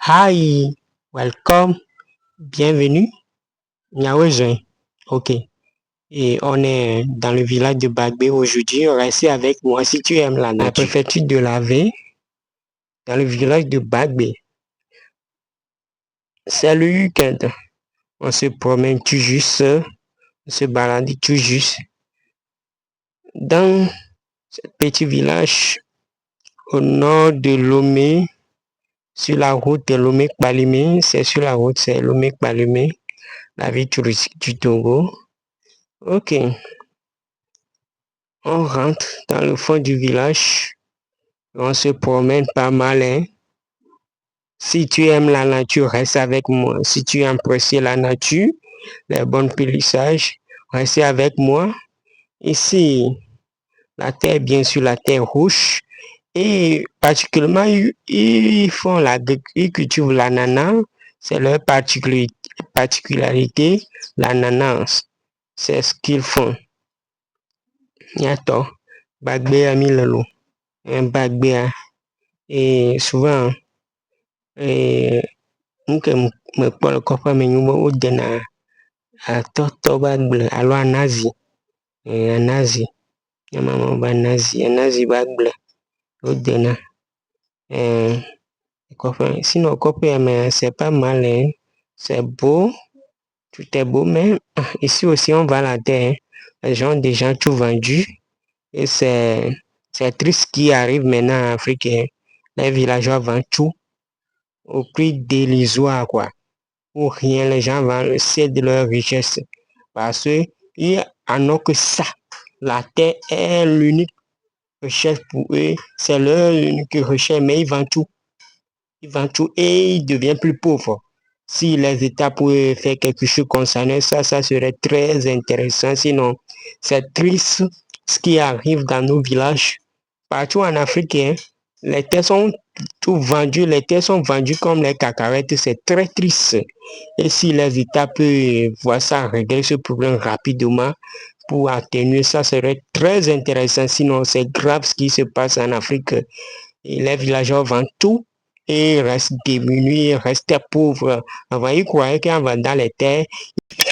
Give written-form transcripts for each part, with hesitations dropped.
Hi, welcome, bienvenue. Nyawejoin. Ok. Et on est dans le village de Bagbé aujourd'hui. Restez avec moi si tu aimes la préfecture de laver dans le village de Bagbé. C'est le week-end. On se promène tout juste, on se balade tout juste dans ce petit village au nord de Lomé, sur la route de Lomé-Kpalimé. C'est sur la route, c'est Lomé-Kpalimé, la ville touristique du Togo. Ok. On rentre dans le fond du village. On se promène pas mal. Hein? Si tu aimes la nature, reste avec moi. Si tu apprécies la nature, les bons paysages, reste avec moi. Ici, la terre, bien sûr, la terre rouge. Et particulièrement, ils cultivent l'ananas. C'est leur particularité, l'ananas. C'est ce qu'ils font. Yato, Bagbé a mis le lot. Un Bagbé. Et souvent, me kpɔ le kɔƒe me nyume wodena atɔtɔ be agble alo anazi. Anazi. Anazi be agble wodena. Sinon, kɔƒe ya me, c'est pas mal. Hein? C'est beau. Tout est beau, mais ici aussi, on vend la terre. Hein? Les gens ont déjà tout vendu. Et c'est triste ce qui arrive maintenant en Afrique. Hein? Les villageois vendent tout au prix dérisoire, quoi. Ou rien, les gens vendent le ciel de leur richesse. Parce que, alors que ça, la terre est l'unique recherche pour eux. C'est leur unique recherche, mais ils vendent tout. Ils vendent tout et ils deviennent plus pauvres. Si les États pouvaient faire quelque chose concernant ça, ça serait très intéressant. Sinon, c'est triste ce qui arrive dans nos villages. Partout en Afrique, hein, les terres sont tout vendues, les terres sont vendues comme les cacahuètes. C'est très triste. Et si les États peuvent voir ça, régler ce problème rapidement pour atténuer ça, serait très intéressant. Sinon, c'est grave ce qui se passe en Afrique. Et les villageois vendent tout et restent démunis, restent pauvres. Avant, ils croyaient qu'en vendant les terres,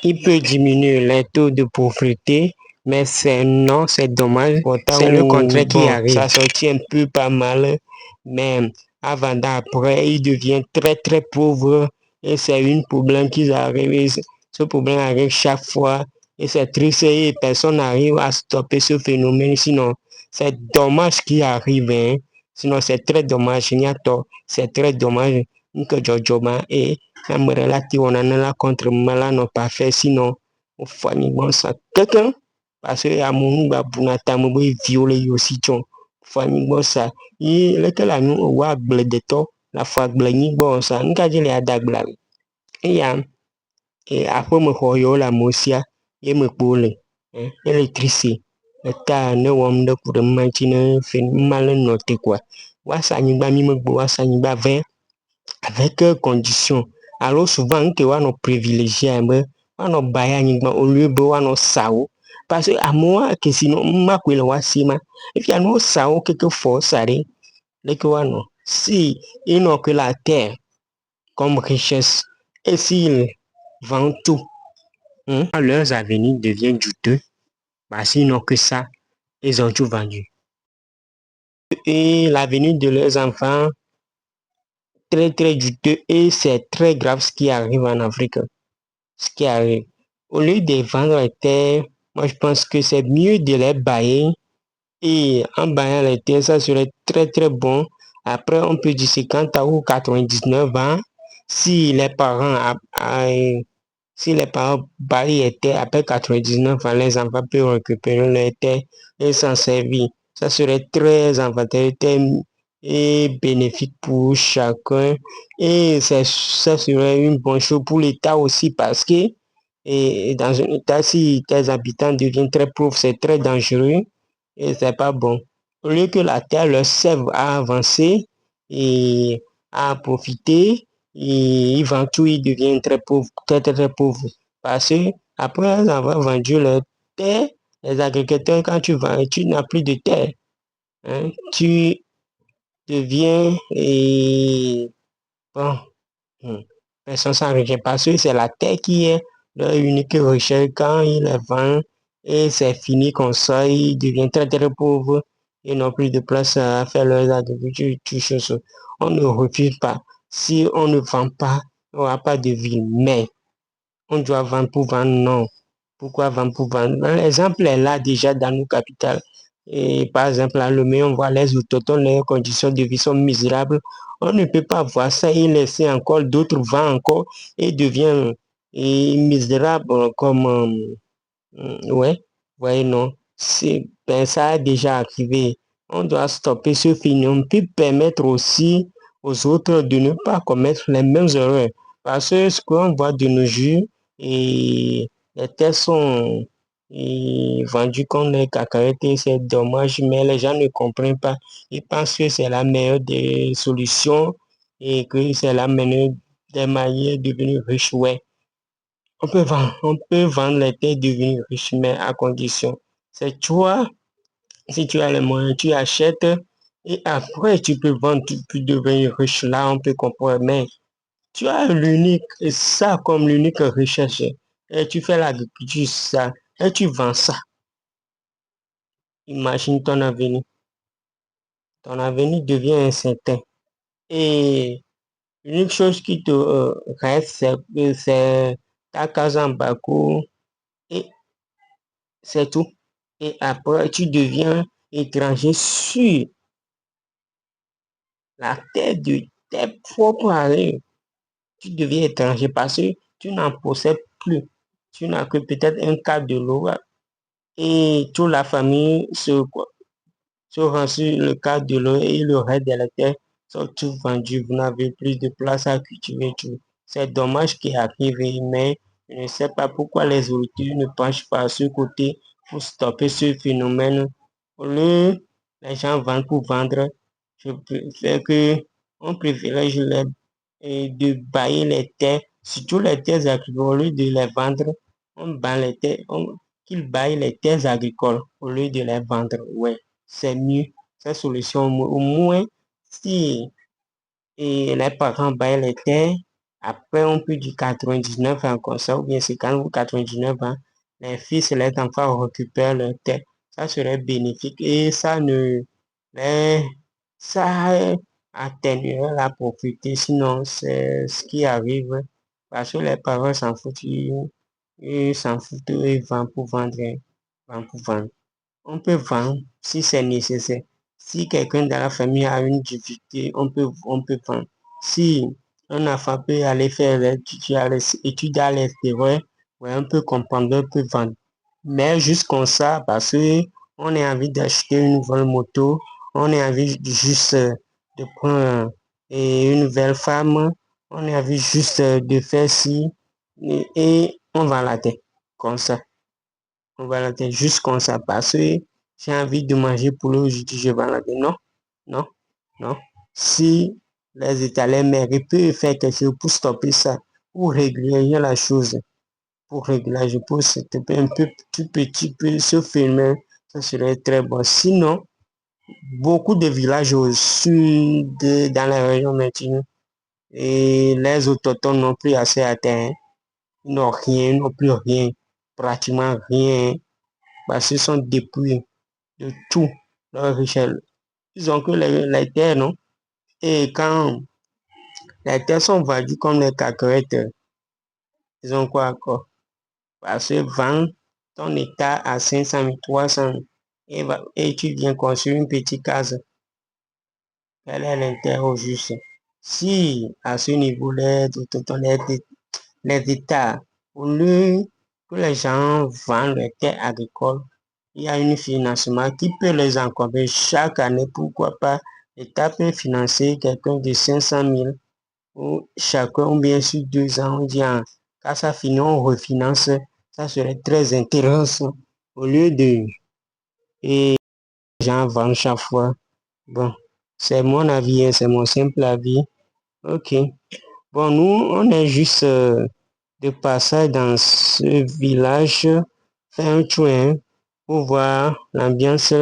il peut diminuer les taux de pauvreté, mais non, c'est dommage. C'est le contraire qui arrive. Ça sortit un peu pas mal, mais avant d'après, ils deviennent très très pauvres et c'est un problème qui arrive. Ce problème arrive chaque fois et c'est triste et personne n'arrive à stopper ce phénomène. Sinon, c'est dommage ce qui arrive. Hein. Sinon, c'est très dommage. C'est très dommage que Jojoma et même relative on en a là contre malade non pas fait sinon on famille bon ça quelqu'un parce que à mon ba bunata mo be violer aussi ton famille bon ça et lequel a nous wa gble de to la fois gble ni bon ça nka je le adagla et ya et après me khoyo la mosia et me pole électricité ta ne wom de pour machine fait mal noté quoi wa ça ni ba mi me wa ça ni ba 20 avec condition. Alors souvent, que on privilégié, on baya au lieu de on sao. Parce que à moi, que sinon, ma kwele wasima. Et puis à nous, sao, quelque force, ça les que on si ils n'ont que la terre comme richesse, et s'ils vendent tout, leurs avenirs deviennent douteux. Parce qu'ils n'ont que ça, ils ont tout vendu. Et l'avenir de leurs enfants, très très douteux, et c'est très grave ce qui arrive en Afrique. Ce qui arrive. Au lieu de vendre les terres, moi je pense que c'est mieux de les bailler et en baillant les terres, ça serait très très bon. Après, on peut dire 50 ou 99 ans. Si les parents, si les parents baillent les terres après 99 ans, les enfants peuvent récupérer les terres et s'en servir. Ça serait très avantageux et bénéfique pour chacun. Et ça serait une bonne chose pour l'État aussi parce que dans un État, si tes habitants deviennent très pauvres, c'est très dangereux et c'est pas bon. Au lieu que la terre leur serve à avancer et à profiter, et ils vendent tout, ils deviennent très pauvres, très très très pauvres. Parce que après avoir vendu leur terre, les agriculteurs, quand tu vends, tu n'as plus de terre. Hein, tu deviens et bon, Personne s'enrichit parce que c'est la terre qui est leur unique richesse. Quand ils les vendent et c'est fini comme ça, ils deviennent très très pauvres. Ils n'ont plus de place à faire leurs agricultures, toutes choses. On ne refuse pas. Si on ne vend pas, il n'y aura pas de ville. Mais on doit vendre pour vendre, non. Pourquoi vendre pour vendre? L'exemple est là déjà dans nos capitales. Et par exemple, à Lomé, on voit les autochtones, les conditions de vie sont misérables. On ne peut pas voir ça et laisser encore d'autres vendre encore et devient misérable comme ouais, ouais, non. Ben, ça a déjà arrivé. On doit stopper ce phénomène, puis permettre aussi aux autres de ne pas commettre les mêmes erreurs. Parce que ce qu'on voit de nos jours, et les terres sont vendues comme les cacahuètes, et c'est dommage, mais les gens ne comprennent pas. Ils pensent que c'est la meilleure des solutions et que c'est la meilleure des manières de devenir riche. Ouais, on peut vendre les terres devenir riches, mais à condition. C'est toi, si tu as les moyens, tu achètes et après tu peux vendre, tu peux devenir riche. Là, on peut comprendre. Mais tu as l'unique, ça comme l'unique richesse. Et tu fais l'agriculture, ça, et tu vends ça. Imagine ton avenir. Ton avenir devient incertain. Et l'unique chose qui te reste, c'est ta case en Bakou et c'est tout. Et après, tu deviens étranger sur la terre de tes propres amis. Tu deviens étranger parce que tu n'en possèdes plus. Tu n'as que peut-être un cadre de l'eau et toute la famille se rend sur le cadre de l'eau et le reste de la terre sont tous vendus. Vous n'avez plus de place à cultiver tout. C'est dommage qu'il arrive, mais je ne sais pas pourquoi les autorités ne penchent pas à ce côté pour stopper ce phénomène. Au lieu, les gens vendent pour vendre. Je préfère que on privilège de bailler les terres, surtout les terres agricoles, au lieu de les vendre, on baille les terres, qu'ils baillent les terres agricoles au lieu de les vendre. Ouais, c'est mieux. Cette solution, au moins, si les parents baillent les terres, après on peut du 99 ans comme ça, ou bien c'est quand vous 99 ans, les fils et les enfants récupèrent leurs terres. Ça serait bénéfique et ça ne les, ça atténuerait la pauvreté. Sinon, c'est ce qui arrive parce que les parents s'en foutent, ils s'en foutent, ils vendent pour vendre, vendent pour vendre. On peut vendre si c'est nécessaire. Si quelqu'un dans la famille a une difficulté, on peut vendre. Si un enfant peut aller faire l'étude à l'extérieur, ouais, on peut comprendre, on peut vendre. Mais juste comme ça, parce que on a envie d'acheter une nouvelle moto, on a envie juste de prendre une nouvelle femme, on a envie juste de faire ci, et on va la tête comme ça. On va la tête juste comme ça parce que j'ai envie de manger poulet aujourd'hui, je vais la tête. Non, non, non. Si les Italiens mairies peuvent faire quelque chose pour stopper ça, pour réguler la chose, pour réguler, je pense que c'était un peu tout petit peu ce phénomène, ça serait très bon. Sinon, beaucoup de villages au sud, dans la région maintenant, et les autochtones n'ont plus assez à terre, ils n'ont rien, ils n'ont plus rien, pratiquement rien, parce qu'ils sont dépouillés de tout leur richesse. Ils ont que les terres, non? Et quand les terres sont vendues comme les cacahuètes, ils ont quoi encore? Parce que vendre ton état à 500 000, 300 000 et tu viens construire une petite case. Quel est l'intérêt au juste? Si à ce niveau, les États, au lieu que les gens vendent les terres agricoles, il y a un financement qui peut les encombrer chaque année. Pourquoi pas l'État peut financer quelqu'un de 500 000 ou chacun, ou bien sur 2 ans, on dit, quand ça finit, on refinance. Ça serait très intéressant. Au lieu de et les gens vendent chaque fois. Bon, c'est mon avis, hein, c'est mon simple avis. Ok. Bon, nous, on est juste de passage dans ce village, faire un tour hein, pour voir l'ambiance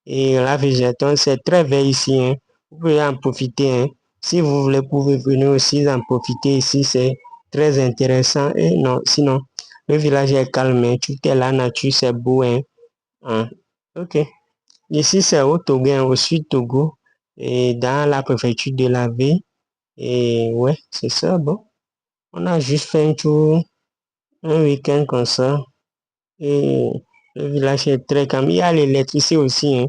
et la végétation. C'est très vert ici. Hein. Vous pouvez en profiter. Hein. Si vous voulez, vous pouvez venir aussi en profiter ici. C'est très intéressant. Et non, sinon, le village est calme. Hein. Tout est la nature, c'est beau. Hein. Hein. Ok. Ici, c'est au Togo, hein, au sud Togo, et dans la préfecture de la ville. Et ouais, c'est ça. Bon, on a juste fait un tour, un week-end comme ça. Et le village est très calme. Il y a l'électricité aussi. Hein.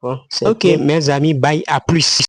Bon, c'est ok, mes amis, bye, à plus.